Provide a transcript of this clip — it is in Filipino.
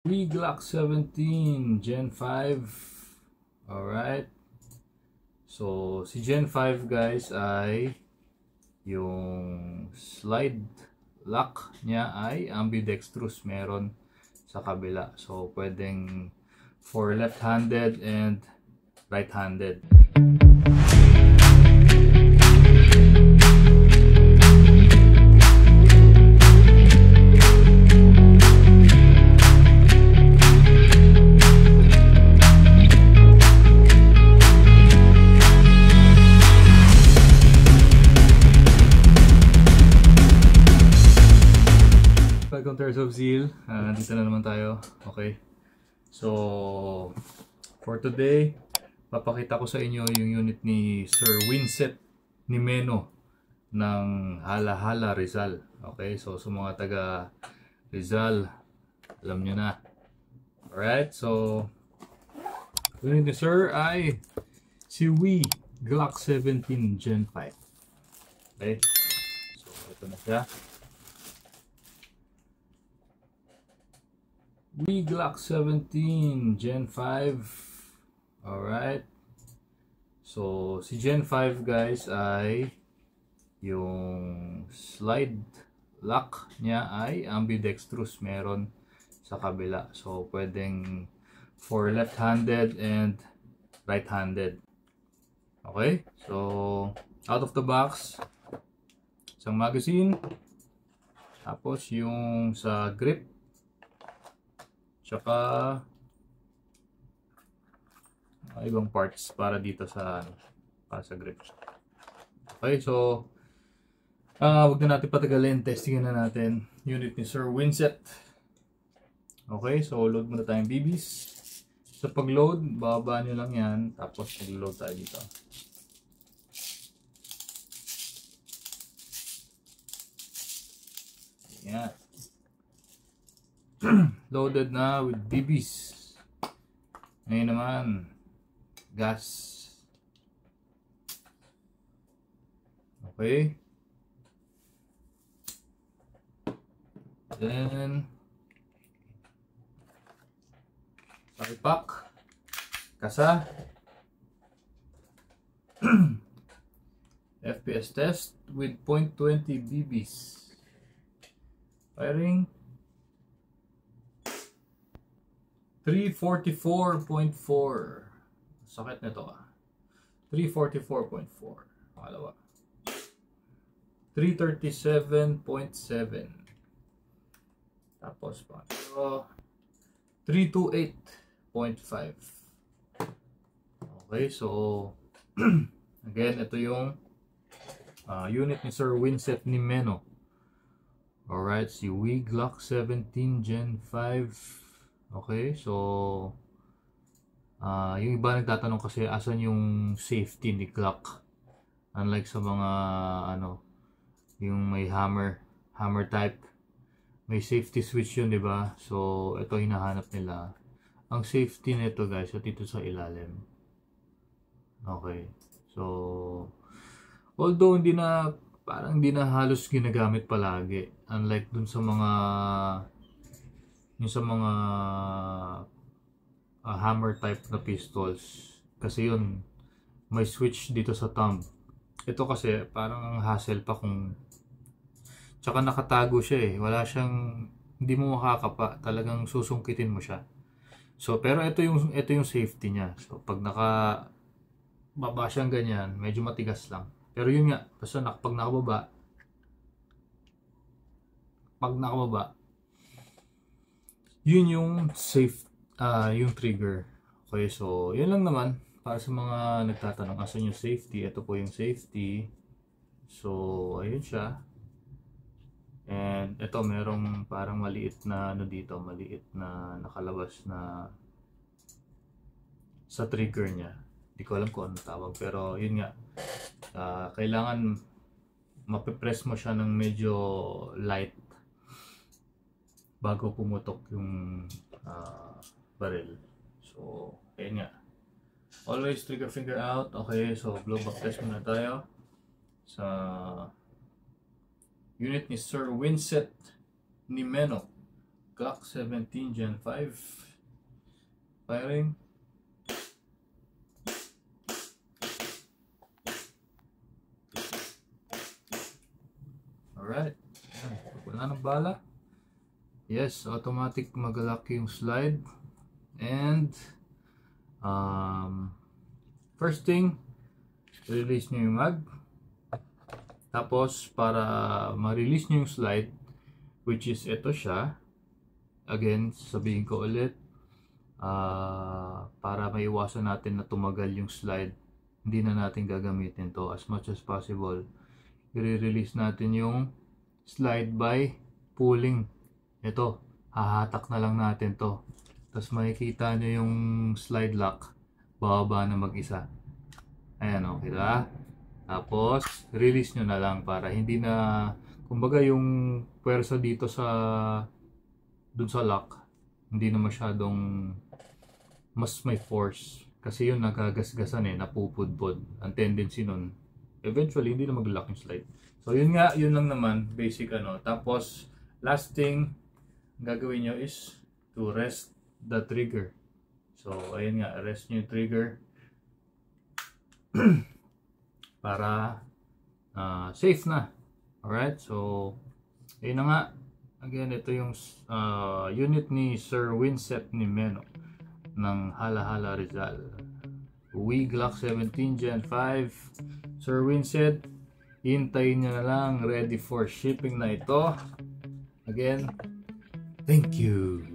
Glock 17 Gen 5. Alright. So, si Gen 5 guys ay yung slide lock niya ay ambidextrous. Meron sa kabila. So, pwedeng for left-handed and right-handed. Welcome to Airs of Zeal. Nandito na naman tayo. Okay. So, for today, papakita ko sa inyo yung unit ni Sir Winsett Nimeno ng Hala-Hala, Rizal. Okay. So, sa mga taga Rizal, alam nyo na. Alright. So, unit ni Sir ay si Glock 17 Gen 5. Okay. So, ito na siya. Glock 17 Gen 5. Alright. So, si Gen 5 guys ay yung slide lock niya ay ambidextrous. Meron sa kabila. So, pwedeng for left-handed and right-handed. Okay. So, out of the box, isang magazine. Tapos, yung sa grip. Tsaka ibang parts para dito sa grip. Okay, so wag na natin patagalin, testingin na natin unit ni Sir Winsett. Okay, so load muna tayong BBs. Sa pag-load, bababa nyo lang yan, tapos mag-load tayo dito. Yan. Loaded na with BBs. Ngayon naman, gas. Okay. Then, pack. Kasa. FPS test with 0.20 BBs. Firing 344.4. Sakit nito 344.4. Pangalawa. 337.7. Tapos pa. 328.5. Okay, so again, ito yung unit ni Sir Winsett Nimeno. Alright, si Glock 17 Gen 5. Okay, so yung iba nagtatanong kasi asan yung safety ni Glock, unlike sa mga yung may hammer type, may safety switch yun, di ba? So ito hinahanap nila. Ang safety nito guys at ito sa ilalim. Okay, so although parang hindi na halos ginagamit palagi, unlike dun sa mga hammer type na pistols, kasi yun may switch dito sa thumb. Ito kasi parang ang hassle pa kung tsaka nakatago siya wala siyang, hindi mo makakapa, talagang susungkitin mo siya. So pero ito yung safety niya. So pag baba siyang ganyan, medyo matigas lang, pero yun nga, basta pag nakababa, yun yung safe, yung trigger. Okay, so yun lang naman para sa mga nagtatanong asan yung safety. Ito po yung safety. So ayun siya. And ito merong parang maliit na dito, maliit na nakalabas na sa trigger niya. Hindi ko alam kung ano tawag, pero yun nga, kailangan mapipress mo siya ng medyo light bago pumutok yung barrel. So, ayun nga. Always trigger finger out. Okay, so blowback test muna tayo sa unit ni Sir Winsett Nimeno Glock 17 Gen 5 firing. Alright, wala ng bala. Yes, automatic mag-lock yung slide. And first thing, release nyo yung mag. Tapos para ma-release nyo yung slide, which is ito siya, again sabihin ko ulit, para maiwasan natin na tumagal yung slide, hindi na natin gagamitin to. As much as possible, i-release natin yung slide by pulling. Ito, hahatak na lang natin to. Tapos makikita nyo yung slide lock, bababa na mag-isa. Ayan, okay ba? Tapos, release nyo na lang para hindi na, kumbaga yung pwersa dito sa, dun sa lock, hindi na masyadong, mas may force. Kasi yun nagagasgasan napupudpod. Ang tendency nun, eventually, hindi na mag-lock yung slide. So, yun nga, yun lang naman, basic Tapos, last thing, gagawin nyo is to rest the trigger. So, ayun nga, rest nyo yung trigger. Para safe na. Alright, so ayun na nga. Again, ito yung unit ni Sir Winsett ni Meno ng Hala-Hala Rizal. Glock 17 Gen 5. Sir Winsett, hintayin nyo na lang, ready for shipping na ito. Again, thank you.